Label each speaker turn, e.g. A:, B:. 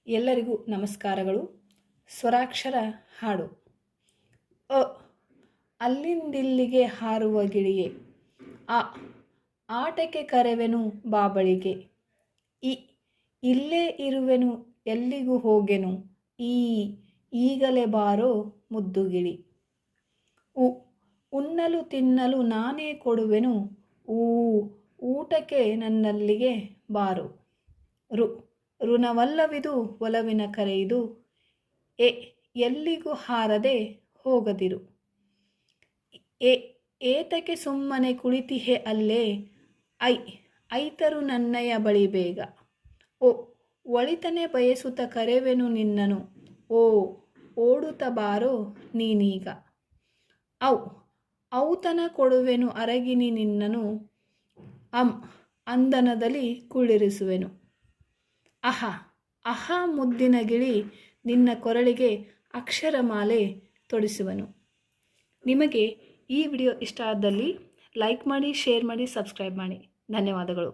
A: ಎಲ್ಲರಿಗೂ ನಮಸ್ಕಾರಗಳು. ಸ್ವರಾಕ್ಷರ ಹಾಡು. ಅ ಅಲ್ಲಿಂದಿಲ್ಲಿಗೆ ಹಾರುವ ಗಿಳಿಯೇ. ಆ ಆಟಕ್ಕೆ ಕರೆವೆನು ಬಾಬಳಿಗೆ. ಇ ಇಲ್ಲೇ ಇರುವೆನು ಎಲ್ಲಿಗೂ ಹೋಗೆನು. ಈ ಈಗಲೇ ಬಾರೋ ಮುದ್ದು ಗಿಳಿ. ಉ ಉಣ್ಣಲು ತಿನ್ನಲು ನಾನೇ ಕೊಡುವೆನು. ಊಟಕ್ಕೆ ನನ್ನಲ್ಲಿಗೆ ಬಾರೋ. ರು ಋಣವಲ್ಲವಿದು ಒಲವಿನ ಕರೆಯಿದು. ಎಲ್ಲಿಗೂ ಹಾರದೆ ಹೋಗದಿರು. ಏತಕ್ಕೆ ಸುಮ್ಮನೆ ಕುಳಿತಿಹೆ ಅಲ್ಲೇ. ಐತರು ನನ್ನಯ ಬಳಿ ಬೇಗ. ಒಳಿತನೆ ಬಯಸುತ್ತ ಕರೆವೆನು ನಿನ್ನನು. ಓಡುತ್ತ ಬಾರೋ ನೀನೀಗ. ಔತಣ ಕೊಡುವೆನು ಅರಗಿನಿ ನಿನ್ನನು. ಅಂದನದಲ್ಲಿ ಕುಳ್ಳಿರಿಸುವೆನು. ಅಹ ಮುದ್ದಿನ ಗಿಳಿ ನಿನ್ನ ಕೊರಳಿಗೆ ಅಕ್ಷರಮಾಲೆ ತೊಡಿಸುವನು. ನಿಮಗೆ ಈ ವಿಡಿಯೋ ಇಷ್ಟ ಆದಲ್ಲಿ ಲೈಕ್ ಮಾಡಿ, ಶೇರ್ ಮಾಡಿ, ಸಬ್ಸ್ಕ್ರೈಬ್ ಮಾಡಿ. ಧನ್ಯವಾದಗಳು.